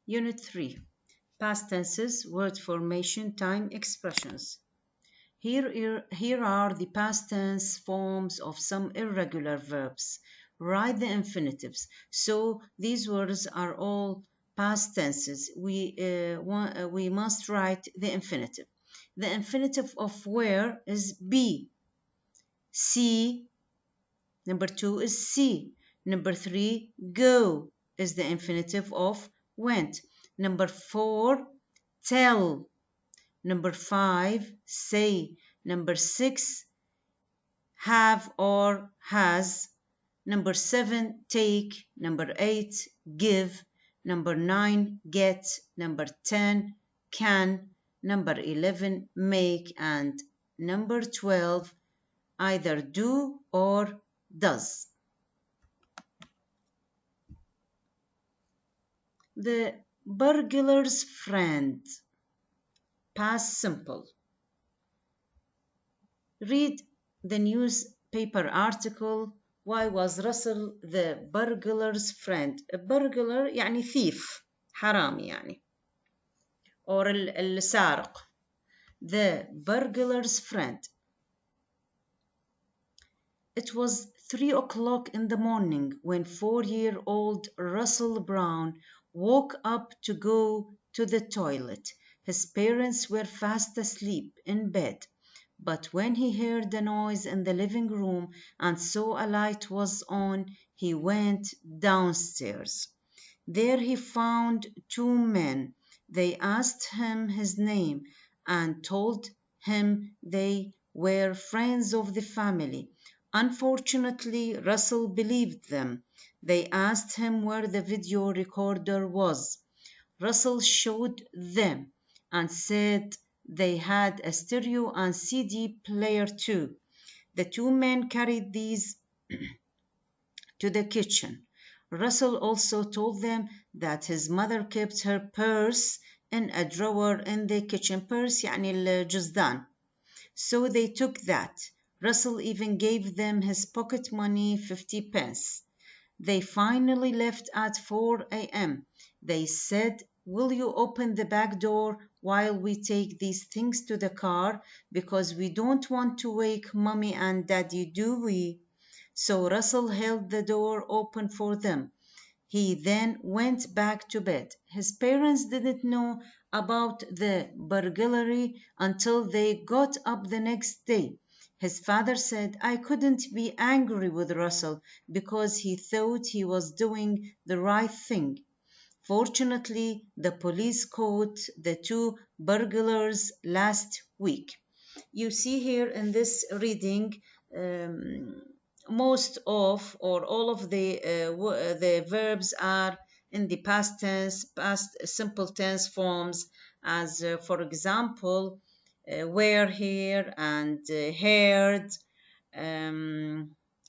Unit 3. Past tenses, word formation, time expressions. Here are the past tense forms of some irregular verbs. Write the infinitives. So these words are all past tenses. We must write the infinitive. The infinitive of where is be. See. Number 2 is see. Number 3, go is the infinitive of went. Number 4, tell. Number 5, say. Number 6, have or has. Number 7, take. Number 8, give. Number 9, get. Number 10, can. Number 11, make. And number 12, either do or does. The burglar's friend. Past simple. Read the newspaper article. Why was Russell the burglar's friend? A burglar يعني thief, حرامي يعني, or السارق. The burglar's friend. It was 3 o'clock in the morning when 4-year-old Russell Brown woke up to go to the toilet. His parents were fast asleep in bed, but when he heard a noise in the living room and saw a light was on, he went downstairs. There he found 2 men. They asked him his name and told him they were friends of the family. Unfortunately, Russell believed them. They asked him where the video recorder was. Russell showed them and said they had a stereo and CD player too. The 2 men carried these to the kitchen. Russell also told them that his mother kept her purse in a drawer in the kitchen. Purse يعني الجزدان. So they took that. Russell even gave them his pocket money, 50 pence. They finally left at 4 a.m. They said, "Will you open the back door while we take these things to the car? Because we don't want to wake Mommy and Daddy, do we?" So Russell held the door open for them. He then went back to bed. His parents didn't know about the burglary until they got up the next day. His father said, "I couldn't be angry with Russell because he thought he was doing the right thing." Fortunately, the police caught the 2 burglars last week. You see here in this reading, most of or all of the verbs are in the past tense, past simple tense forms, as for example, were, here, and heard,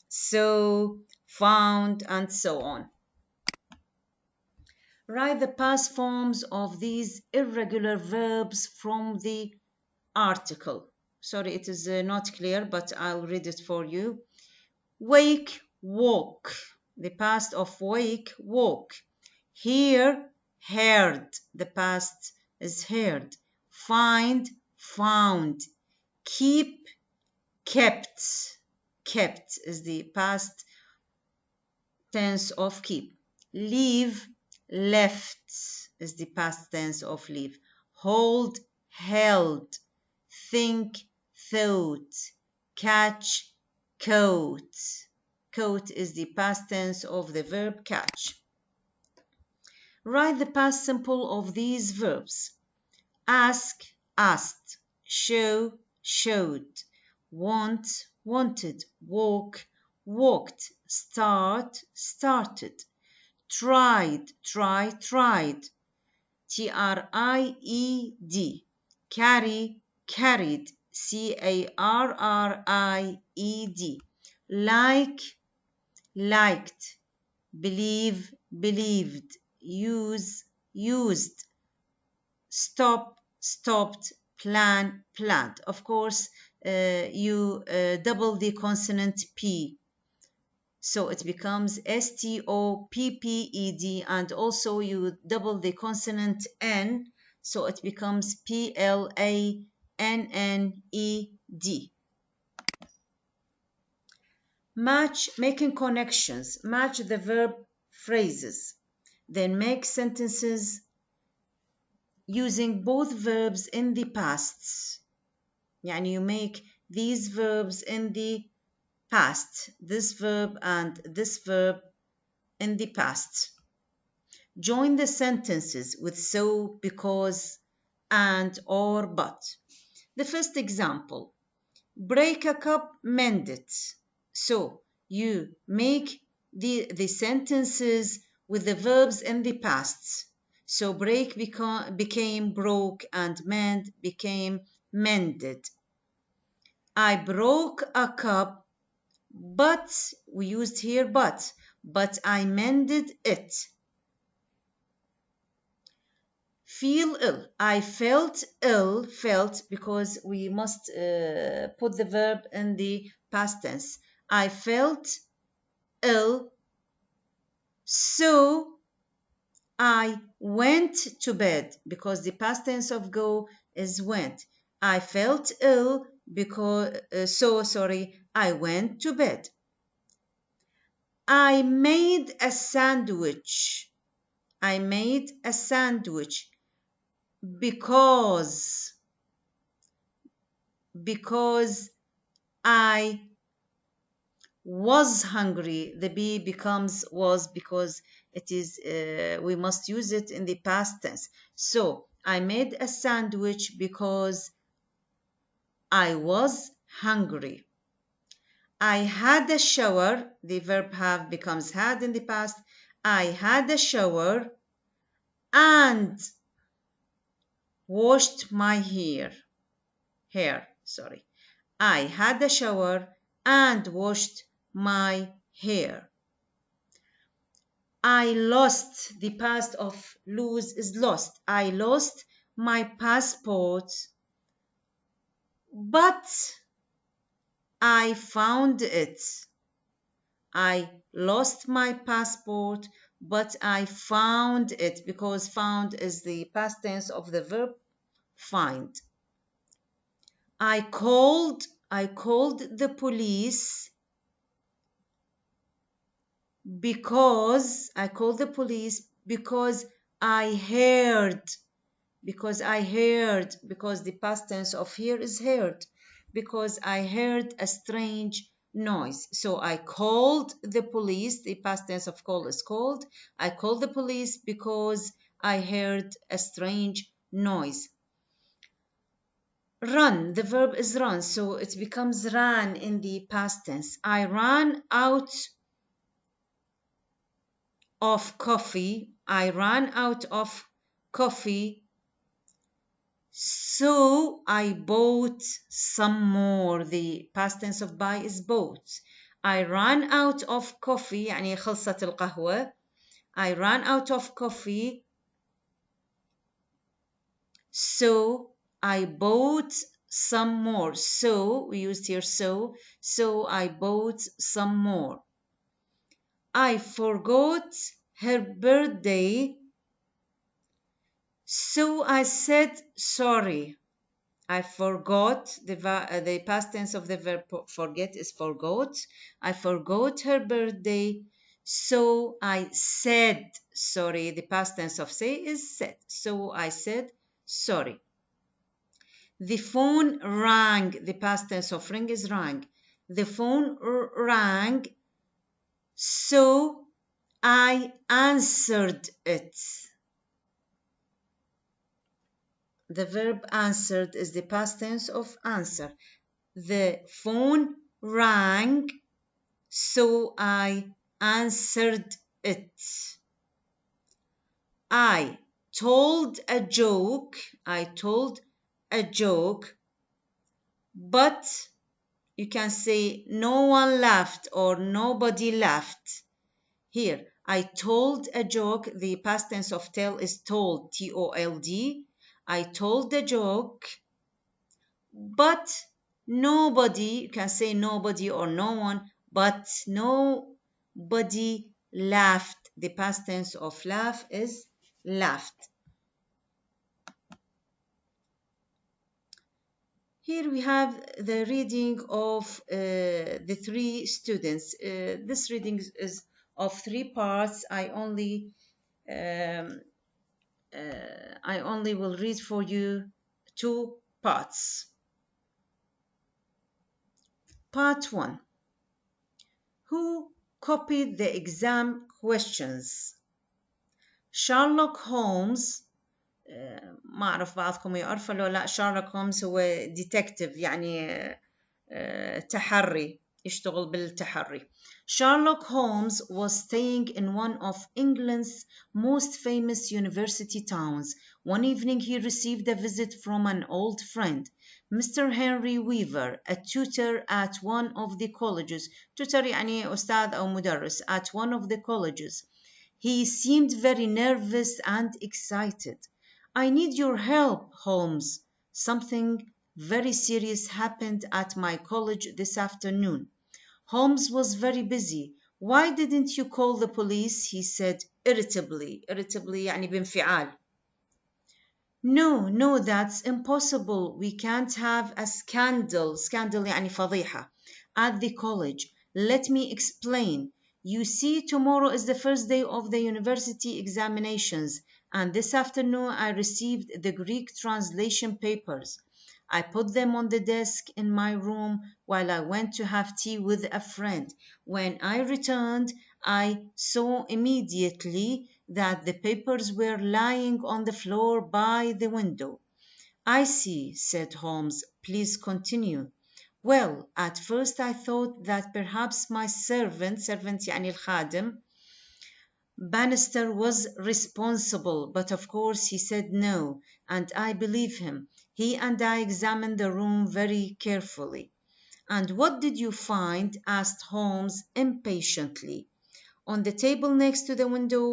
so, found, and so on. Write the past forms of these irregular verbs from the article. Sorry, it is not clear, but I'll read it for you. Wake, woke. The past of wake, woke. Hear, heard. The past is heard. Find, found. Keep, kept. Kept is the past tense of keep. Leave, left is the past tense of leave. Hold, held. Think, thought. Catch, caught. Caught is the past tense of the verb catch. Write the past simple of these verbs. Ask, asked. Show, showed. Want, wanted. Walk, walked. Start, started. Tried, try, tried. Tried. Carry, carried. Carried. Like, liked. Believe, believed. Use, used. Stop, stopped. Plan, planned. Of course, you double the consonant P. So it becomes stopped, and also you double the consonant N, so it becomes planned. Match, making connections. Match the verb phrases. Then make sentences using both verbs in the past. يعني you make these verbs in the past, this verb and this verb in the past. Join the sentences with so, because, and, or, but. The first example, break a cup, mend it. So you make the sentences with the verbs in the past. So break became broke and mend became mended. I broke a cup, but we used here but I mended it. Feel ill. I felt ill, felt because we must put the verb in the past tense. I felt ill, so I went to bed because the past tense of go is went. I felt ill because I went to bed. I made a sandwich. I made a sandwich because I was hungry. The be becomes was because it is we must use it in the past tense. So I made a sandwich because I was hungry. I had a shower. The verb have becomes had in the past. I had a shower and washed my hair. I had a shower and washed my hair. I lost, the past of lose is lost. I lost my passport, but I found it. I lost my passport, but I found it because found is the past tense of the verb find. I called the police because I called the police because I heard because the past tense of here is heard, because I heard a strange noise. So I called the police, the past tense of call is called. I called the police because I heard a strange noise. Run, the verb is run, so it becomes ran in the past tense. I ran out of coffee. I ran out of coffee, so I bought some more. The past tense of buy is bought. I ran out of coffee يعني خلصت القهوة. I ran out of coffee, so I bought some more. So we used here so I bought some more. I forgot her birthday, so I said sorry. I forgot, the past tense of the verb forget is forgot. I forgot her birthday, so I said sorry. The past tense of say is said. So I said sorry. The phone rang. The past tense of ring is rang. The phone rang, so I answered it. The verb answered is the past tense of answer. The phone rang, so I answered it. I told a joke. But you can say no one laughed or nobody laughed. Here, I told a joke. The past tense of tell is told, T-O-L-D. I told a joke, but nobody, you can say nobody or no one, but no Everybody laughed. The past tense of laugh is laughed. Here we have the reading of the three students. This reading is of three parts. Um, I only will read for you two parts. Part 1. Who copied the exam questions? Sherlock Holmes. ما أعرف بعضكم يعرفه لو لا. شارلوك هومز هو ديتكتيف يعني تحري يشتغل بالتحري. Sherlock Holmes was staying in one of England's most famous university towns. One evening he received a visit from an old friend, Mr. Henry Weaver, a tutor at one of the colleges. tutor يعني أستاذ أو مدرس at one of the colleges. He seemed very nervous and excited. I need your help, Holmes. Something very serious happened at my college this afternoon. Holmes was very busy. Why didn't you call the police? He said irritably. Irritably يعني بانفعال. No, that's impossible. We can't have a scandal. Scandal يعني فضيحة. At the college. Let me explain. You see, tomorrow is the first day of the university examinations, and this afternoon I received the Greek translation papers. I put them on the desk in my room while I went to have tea with a friend. When I returned, I saw immediately that the papers were lying on the floor by the window. I see, said Holmes. Please continue. Well, at first I thought that perhaps my servant يعني الخادم, Bannister was responsible, but of course he said no, and I believe him. He and I examined the room very carefully. And what did you find? Asked Holmes impatiently. On the table next to the window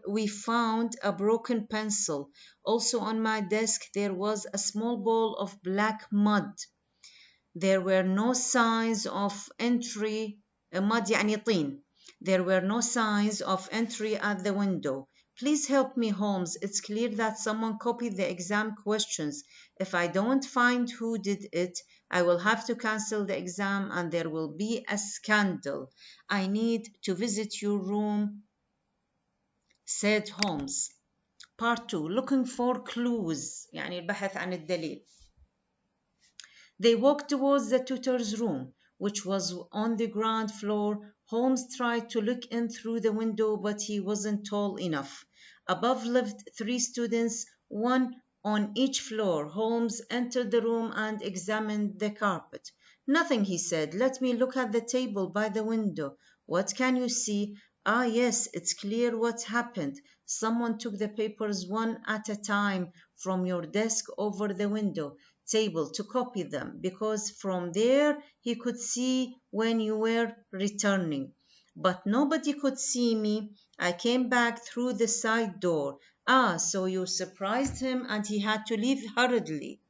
we found a broken pencil. Also on my desk there was a small ball of black mud. There were no signs of entry. مد يعني طين. There were no signs of entry at the window. Please help me, Holmes. It's clear that someone copied the exam questions. If I don't find who did it, I will have to cancel the exam and there will be a scandal. I need to visit your room, said Holmes. Part 2. Looking for clues. يعني البحث عن الدليل. They walked towards the tutor's room, which was on the ground floor. Holmes tried to look in through the window, but he wasn't tall enough. Above lived three students, one on each floor. Holmes entered the room and examined the carpet. Nothing, he said. Let me look at the table by the window. What can you see? Ah, yes, it's clear what happened. Someone took the papers one at a time from your desk over the window table to copy them, because from there he could see when you were returning. But nobody could see me. I came back through the side door. Ah, so you surprised him and he had to leave hurriedly.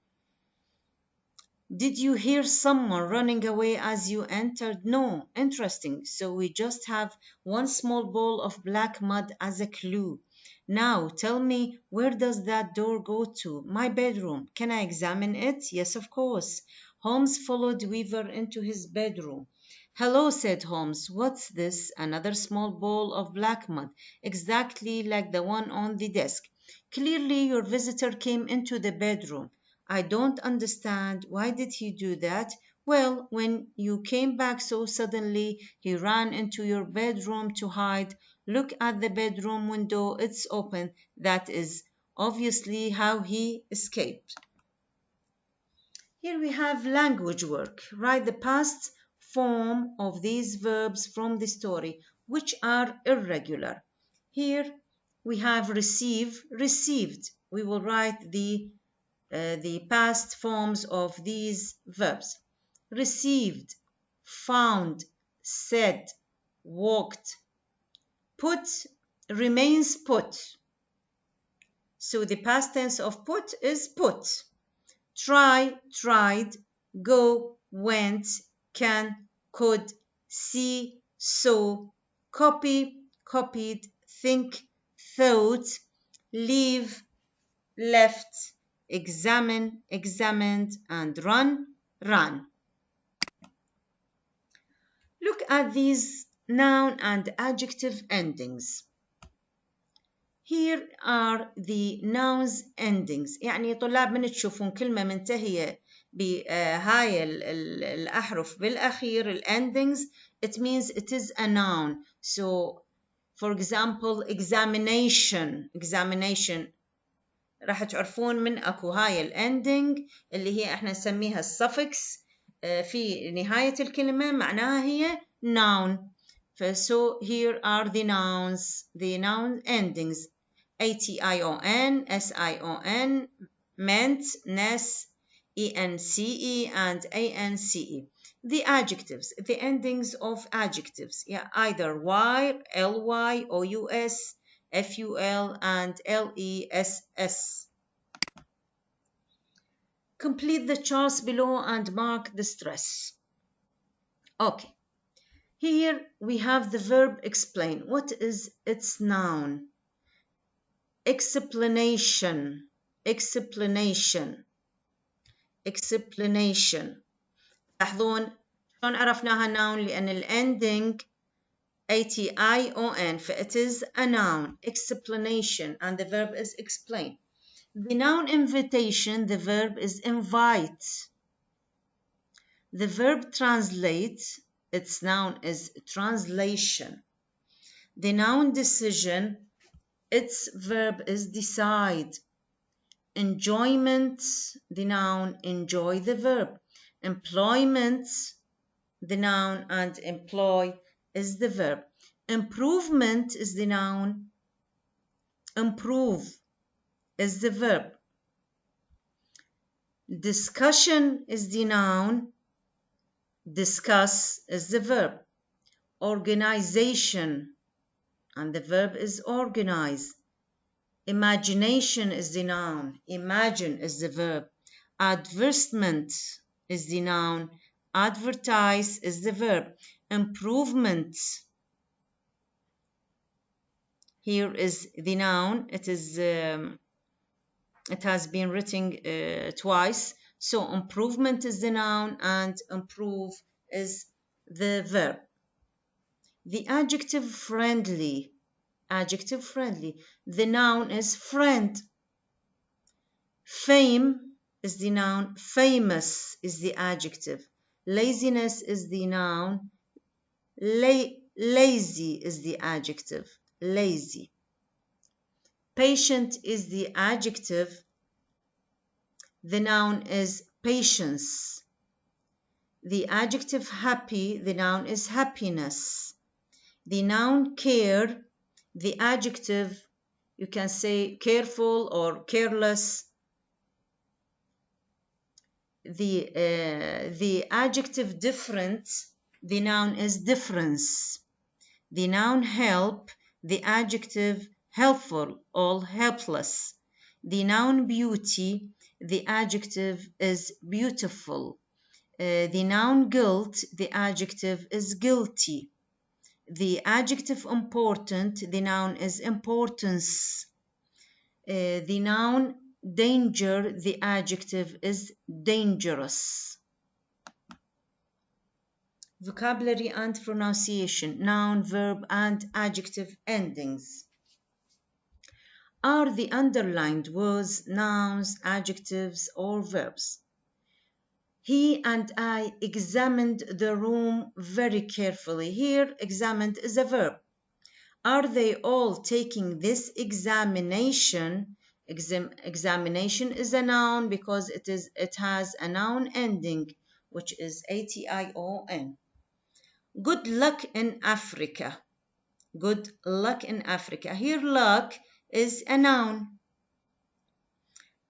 Did you hear someone running away as you entered? No. Interesting. So we just have one small ball of black mud as a clue. Now, tell me, where does that door go to? My bedroom. Can I examine it? Yes, of course. Holmes followed Weaver into his bedroom. Hello, said Holmes. What's this? Another small ball of black mud, exactly like the one on the desk. Clearly, your visitor came into the bedroom. I don't understand. Why did he do that? Well, when you came back so suddenly, he ran into your bedroom to hide. Look at the bedroom window. It's open. That is obviously how he escaped. Here we have language work. Write the past form of these verbs from the story, which are irregular. Here we have receive, received. We will write the past forms of these verbs. Received, found, said, walked. Put remains put. So the past tense of put is put. Try, tried. Go, went. Can, could. See, saw. copy, copied, think, thought, leave, left, examine, examined, and run, ran. Look at these noun and adjective endings. Here are the nouns endings. يعني طلاب من تشوفون كلمة منتهية بهاي الأحرف بالأخير ال endings, it means it is a noun. So for example examination, examination راح تعرفون من أكو هاي الending اللي هي احنا نسميها الsuffix في نهاية الكلمة معناها هي noun. So here are the nouns, the noun endings. ation, sion, meant, ness, ence, and ance. The adjectives, the endings of adjectives, yeah, either y, ly, ous, ful, and less. Complete the charts below and mark the stress. Okay, here we have the verb explain. What is its noun? Explanation, explanation, explanation. لاحظون شلون عرفناها noun لأن الending ation ف it is a noun. Explanation, and the verb is explain. The noun invitation, the verb is invite. The verb translate, its noun is translation. The noun decision, its verb is decide. Enjoyment, the noun, enjoy the verb. Employment, the noun, and employ is the verb. Improvement is the noun, improve is the verb. Discussion is the noun, discuss is the verb. Organization, and the verb is organize. Imagination is the noun, imagine is the verb. Advertisement is the noun, advertise is the verb. Improvement, here is the noun, it has been written twice, so improvement is the noun and improve is the verb. The adjective friendly, adjective friendly, the noun is friend. Fame is the noun, famous is the adjective. Laziness is the noun, lazy is the adjective, lazy. Patient is the adjective, the noun is patience. The adjective happy, the noun is happiness. The noun care, the adjective, you can say careful or careless. The adjective different, the noun is difference. The noun help, the adjective helpful or helpless. The noun beauty, the adjective is beautiful. The noun guilt, the adjective is guilty. The adjective important, the noun is importance. The noun danger, the adjective is dangerous. Vocabulary and pronunciation, noun, verb, and adjective endings. Are the underlined words nouns, adjectives, or verbs? He and I examined the room very carefully. Here, examined is a verb. Are they all taking this examination? Examination is a noun because it has a noun ending, which is ation. Good luck in Africa. Good luck in Africa. Here, luck is a noun.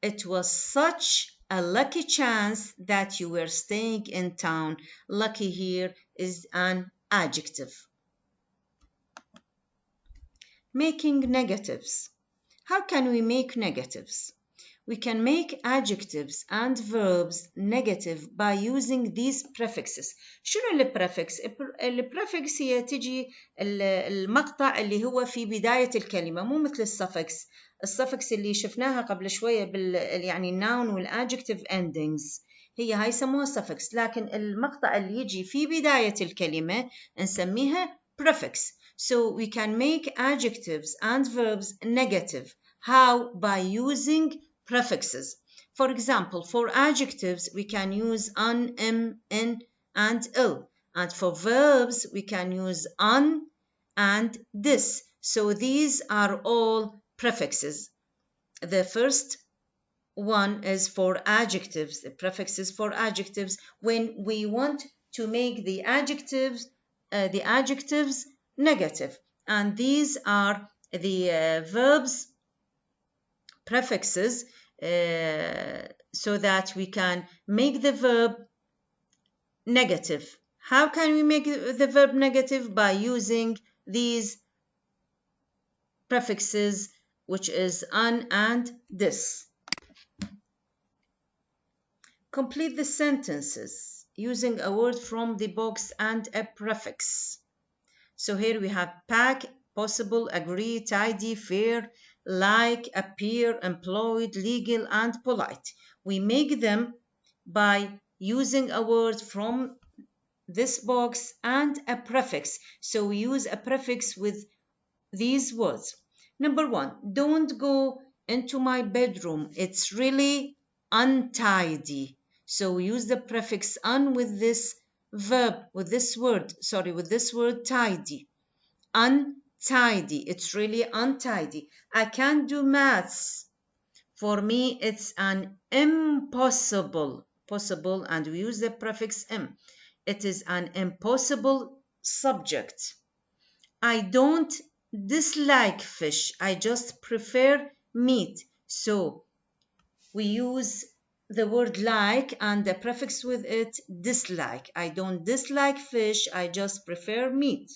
It was such a lucky chance that you were staying in town. Lucky here is an adjective. Making negatives. How can we make negatives? We can make adjectives and verbs negative by using these prefixes. شنو البريفكس؟ البريفكس هي تجي المقطع اللي هو في بداية الكلمة، مو مثل السفكس. السفكس اللي شفناها قبل شوية يعني الناون والادجكتيف endings هي هاي يسموها suffix، لكن المقطع اللي يجي في بداية الكلمة نسميها prefix. So we can make adjectives and verbs negative. How? By using prefixes. For example, for adjectives, we can use an, in, and ill. And for verbs, we can use on and this. So these are all prefixes. The first one is for adjectives, the prefixes for adjectives, when we want to make the adjectives negative. And these are the verbs prefixes so that we can make the verb negative. How can we make the verb negative? By using these prefixes, which is an and this. Complete the sentences using a word from the box and a prefix. So here we have pack, possible, agree, tidy, fair, like, appear, employed, legal, and polite. We make them by using a word from this box and a prefix. So we use a prefix with these words. Number one, don't go into my bedroom. It's really untidy. So we use the prefix un with this verb, with this word tidy. Untidy. It's really untidy. I can't do maths. For me, it's an impossible. Possible, and we use the prefix im. It is an impossible subject. I don't dislike fish. I just prefer meat. So we use the word like and the prefix with it, dislike. I don't dislike fish. I just prefer meat.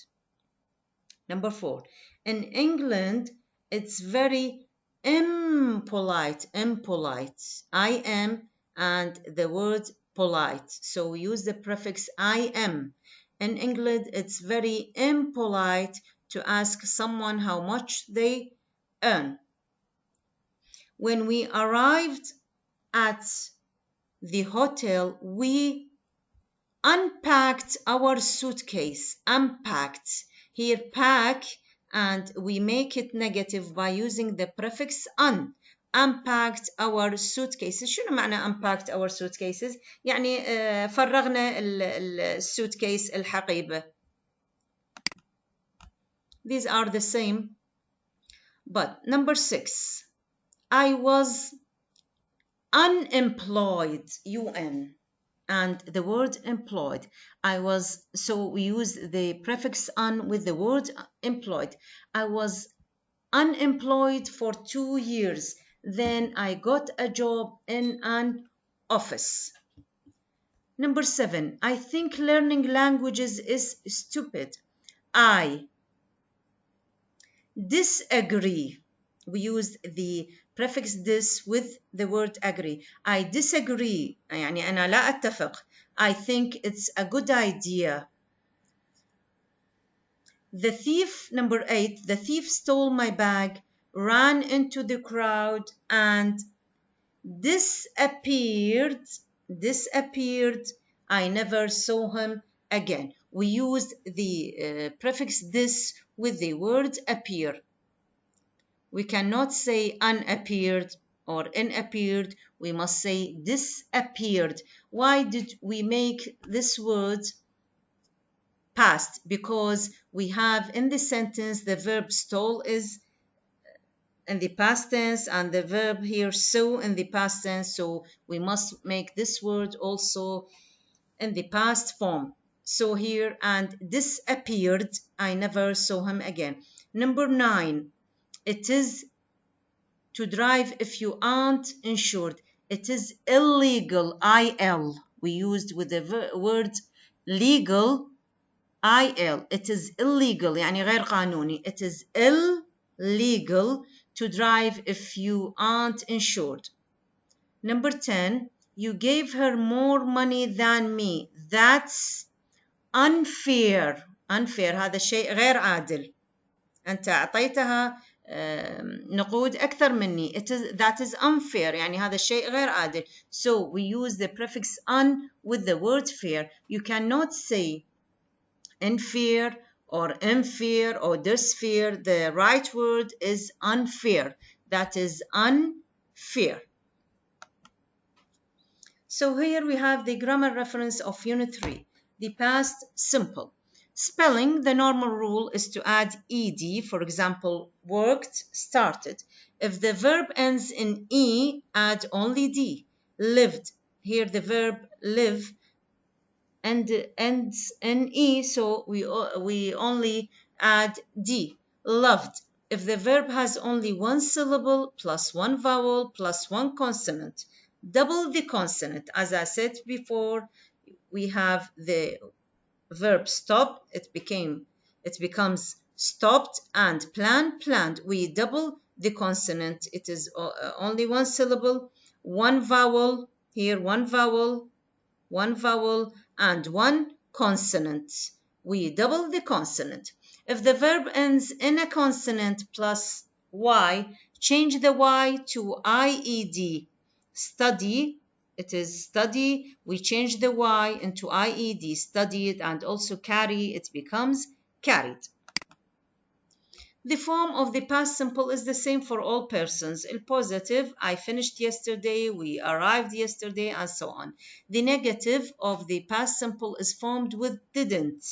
Number four, in England, it's very impolite. I am and the word polite. So we use the prefix I am. In England, it's very impolite to ask someone how much they earn. When we arrived at the hotel, we unpacked our suitcase. Unpacked. Here, pack, and we make it negative by using the prefix un. Unpacked our suitcases. شنو معنى unpacked our suitcases؟ يعني فرغنا السوتكيس الحقيبة. These are the same. But number 6, I was unemployed, UN, and the word employed. So we use the prefix un with the word employed. I was unemployed for 2 years. Then I got a job in an office. Number 7, I think learning languages is stupid. I disagree. We use the prefix this with the word agree. I disagree. يعني أنا لا أتفق. I think it's a good idea. The thief, number 8, the thief stole my bag, ran into the crowd, and disappeared. I never saw him again. We used the prefix this with the word appear. We cannot say unappeared or inappeared. We must say disappeared. Why did we make this word past? Because we have in the sentence the verb stole is in the past tense and the verb here so in the past tense. So we must make this word also in the past form. So here, and disappeared, I never saw him again. Number 9, it is to drive if you aren't insured. It is illegal, IL. We used with the word legal, IL. It is illegal, يعني غير قانوني. It is illegal to drive if you aren't insured. Number 10, you gave her more money than me. That's unfair. Unfair هذا شيء غير عادل. أنت أعطيتها نقود أكثر مني. That is unfair. يعني هذا الشيء غير عادل. So we use the prefix un with the word fair. You cannot say unfair or unfair or disfair. The right word is unfair. That is unfair. So here we have the grammar reference of Unit 3, the past simple. Spelling, the normal rule is to add ed, for example, worked, started. If the verb ends in e, add only d. Lived, here the verb live and ends in e, so we only add d. Loved, if the verb has only one syllable plus one vowel plus one consonant. Double the consonant. As I said before, we have the verb stop, it becomes stopped, and planned. We double the consonant. It is only one syllable, one vowel, here one vowel, and one consonant. We double the consonant. If the verb ends in a consonant plus y, change the y to ied. Study, it is study. We change the y into ied, studied, and also carry, it becomes carried. The form of the past simple is the same for all persons. Il positive, I finished yesterday, we arrived yesterday, and so on. The negative of the past simple is formed with didn't.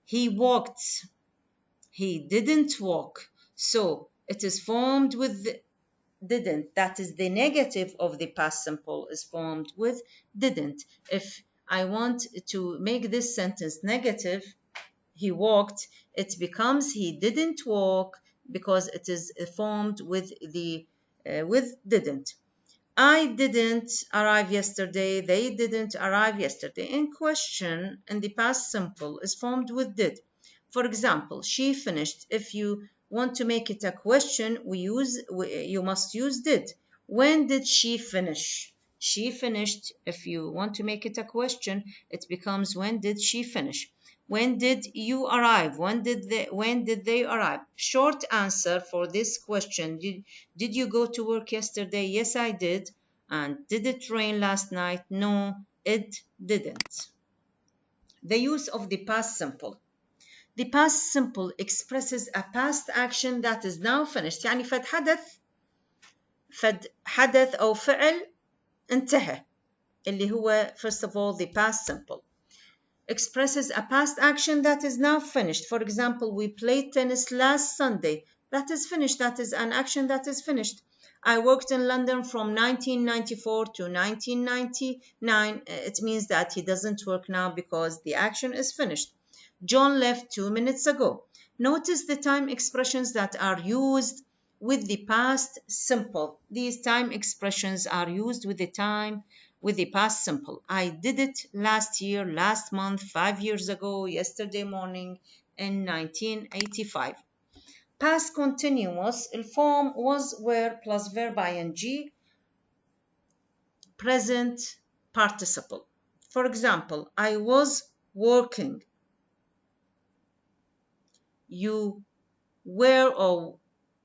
He walked, he didn't walk. So it is formed with didn't. That is the negative of the past simple is formed with didn't. If I want to make this sentence negative, he walked, it becomes he didn't walk because it is formed with the with didn't. I didn't arrive yesterday, they didn't arrive yesterday. In question, in the past simple, is formed with did. For example, she finished. If you want to make it a question, you must use did. When did she finish? She finished. If you want to make it a question, it becomes when did she finish? When did you arrive? When did they arrive? Short answer for this question. Did you go to work yesterday? Yes, I did. And did it rain last night? No, it didn't. The use of the past simple. The past simple expresses a past action that is now finished. يعني فد حدث أو فعل انتهى. اللي هو first of all the past simple. Expresses a past action that is now finished. For example, we played tennis last Sunday. That is finished. That is an action that is finished. I worked in London from 1994 to 1999. It means that he doesn't work now because the action is finished. John left 2 minutes ago. Notice the time expressions that are used with the past simple. These time expressions are used with the past simple. I did it last year, last month, 5 years ago, yesterday morning, in 1985. Past continuous, the form was, were plus verb ing, present participle. For example, I was working. You were or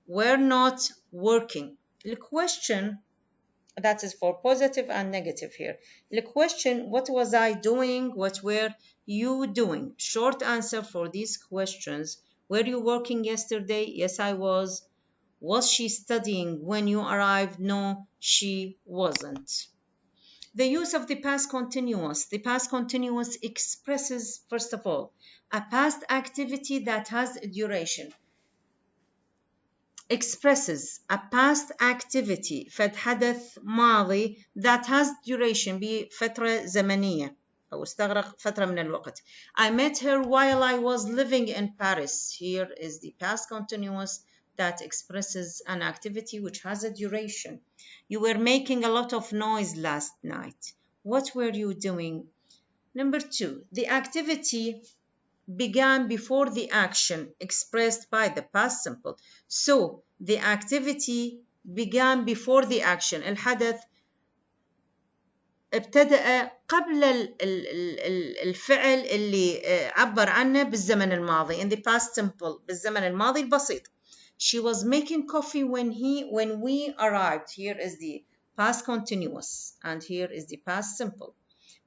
were not working. The question, that is for positive and negative here. The question, what was I doing? What were you doing? Short answer for these questions. Were you working yesterday? Yes, I was. Was she studying when you arrived? No, she wasn't. The use of the past continuous. The past continuous expresses, first of all, a past activity that has a duration. Expresses a past activity فد حدث ماضي that has duration بفترة زمنية أو استغرق فترة من الوقت. I met her while I was living in Paris. Here is the past continuous that expresses an activity which has a duration. You were making a lot of noise last night. What were you doing? Number 2, the activity began before the action expressed by the past simple. So the activity began before the action. الحدث ابتدأ قبل الفعل اللي عبر عنه بالزمن الماضي in the past simple بالزمن الماضي البسيط. She was making coffee when we arrived. Here is the past continuous and here is the past simple.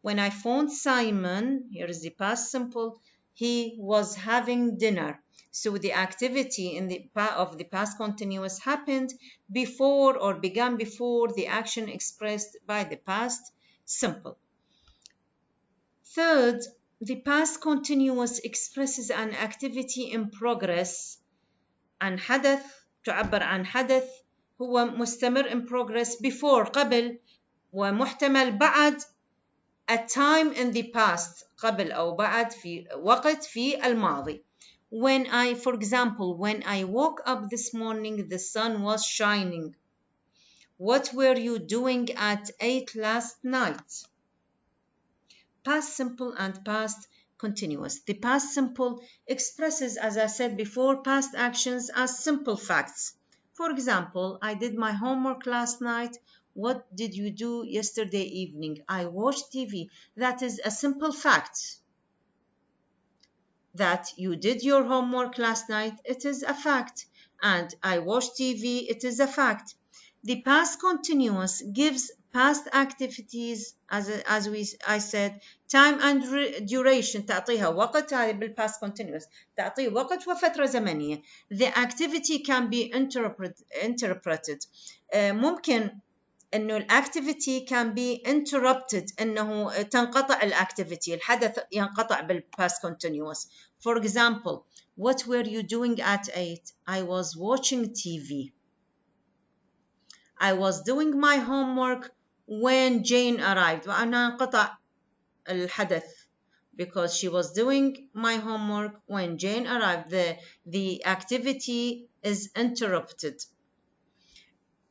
When I phoned Simon, here is the past simple, he was having dinner. So the activity in the of the past continuous happened before or began before the action expressed by the past simple. Third, the past continuous expresses an activity in progress. عن حدث تعبر عن حدث هو مستمر in progress before قبل ومحتمل بعد a time in the past قبل أو بعد في وقت في الماضي. For example, when I woke up this morning, the sun was shining. What were you doing at 8 last night? Past simple and past continuous. The past simple expresses, as I said before, past actions as simple facts. For example, I did my homework last night. What did you do yesterday evening? I watched TV. That is a simple fact. That you did your homework last night, it is a fact. And I watched TV, it is a fact. The past continuous gives past activities as I said time and duration. تعطيها وقت. هذه بالpast continuous تعطيه وقت وفترة زمنية. The activity can be interpreted. ممكن انه الاكتيفيتي can be interrupted انه تنقطع الاكتيفيتي الحدث ينقطع بالpast continuous. For example, what were you doing at 8? I was watching TV. I was doing my homework when Jane arrived. وأنا انقطع الحدث because she was doing my homework when Jane arrived. The activity is interrupted.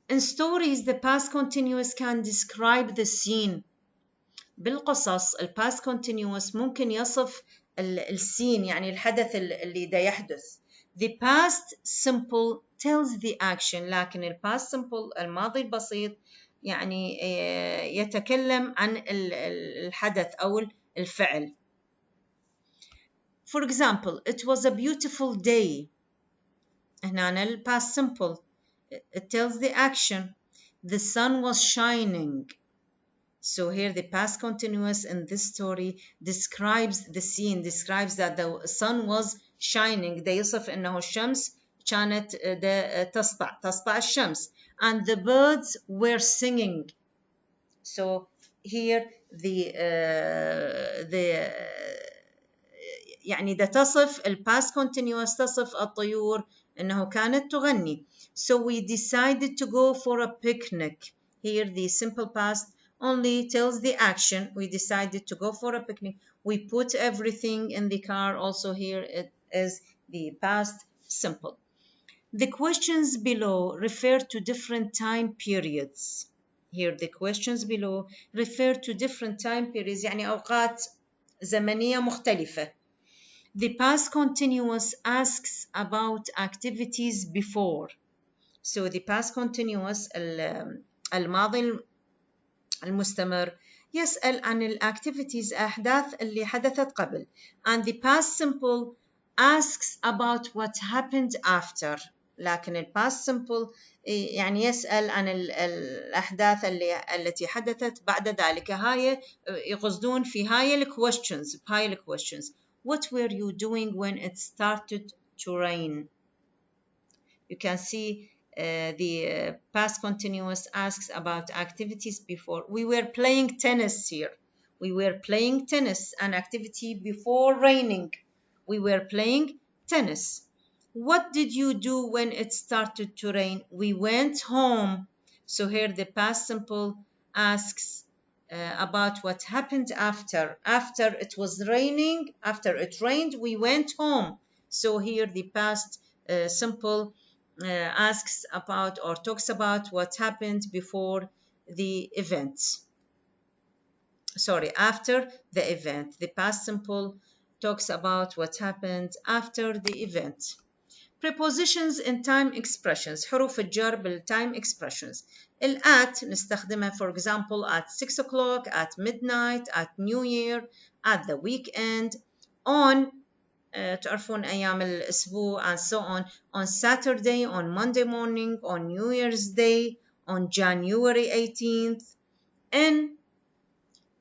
In stories, the past continuous can describe the scene. بالقصص الباست continuous ممكن يصف السين يعني الحدث اللي دا يحدث. The past simple tells the action لكن الباست simple الماضي البسيط يعني يتكلم عن الحدث أو الفعل. For example, it was a beautiful day. هنا الباست simple it tells the action. The sun was shining. So here the past continuous in this story describes the scene, describes that the sun was shining. ده يصف إنه الشمس كانت تسطع الشمس. And the birds were singing. So here يعني ده تصف past continuous تصف الطيور إنه كانت تغني. So we decided to go for a picnic. Here the simple past only tells the action. We decided to go for a picnic. We put everything in the car. Also here it is the past simple. The questions below refer to different time periods. Here the questions below refer to different time periods يعني أوقات زمنية مختلفة. The past continuous asks about activities before. So the past continuous الماضي المستمر يسأل عن الأكتيفيتيز أحداث اللي حدثت قبل. And the past simple asks about what happened after. لكن الباست simple يعني يسأل عن الأحداث التي حدثت بعد ذلك. هاي يقصدون في هاي الquestions بهاي الquestions. What were you doing when it started to rain? You can see the past continuous asks about activities before. We were playing tennis here. We were playing tennis, an activity before raining. We were playing tennis. What did you do when it started to rain? We went home. So here the past simple asks about what happened after. After it was raining, after it rained, we went home. So here the past simple asks about or talks about what happened before the event. Sorry, after the event. The past simple talks about what happened after the event. prepositions in time expressions. حروف الجر بالtime expressions. at نستخدمها for example at 6 o'clock, at midnight, at New Year, at the weekend, on تعرفون أيام الأسبوع and so on Saturday, on Monday morning, on New Year's Day, on January 18th, in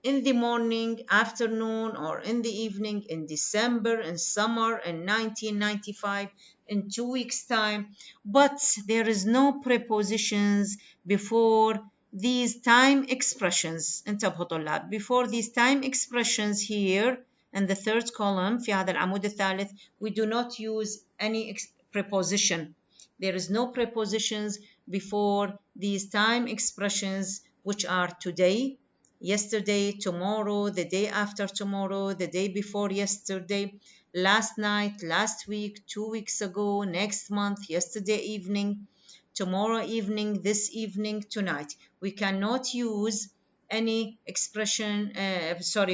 the morning, afternoon, or in the evening, in December, in summer, in 1995, in 2 weeks' time. But there is no prepositions before these time expressions. انتبهوا طلاب. Before these time expressions here in the third column في هذا العمود الثالث, we do not use any preposition. There is no prepositions before these time expressions, which are today, yesterday, tomorrow, the day after tomorrow, the day before yesterday, last night, last week, 2 weeks ago, next month, yesterday evening, tomorrow evening, this evening, tonight. We cannot use any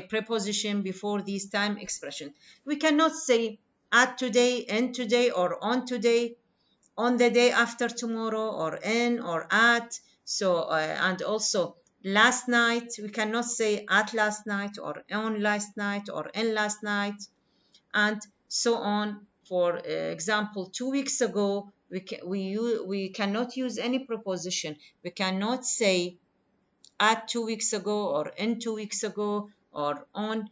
preposition before these time expressions. We cannot say at today, in today, or on today, on the day after tomorrow, or in or at. So and also last night, we cannot say at last night or on last night or in last night, and so on. For example, 2 weeks ago, we cannot use any preposition. We cannot say at 2 weeks ago or in 2 weeks ago or on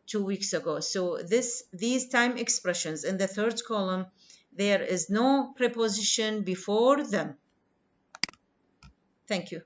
2 weeks ago. So these time expressions in the third column, there is no preposition before them. Thank you.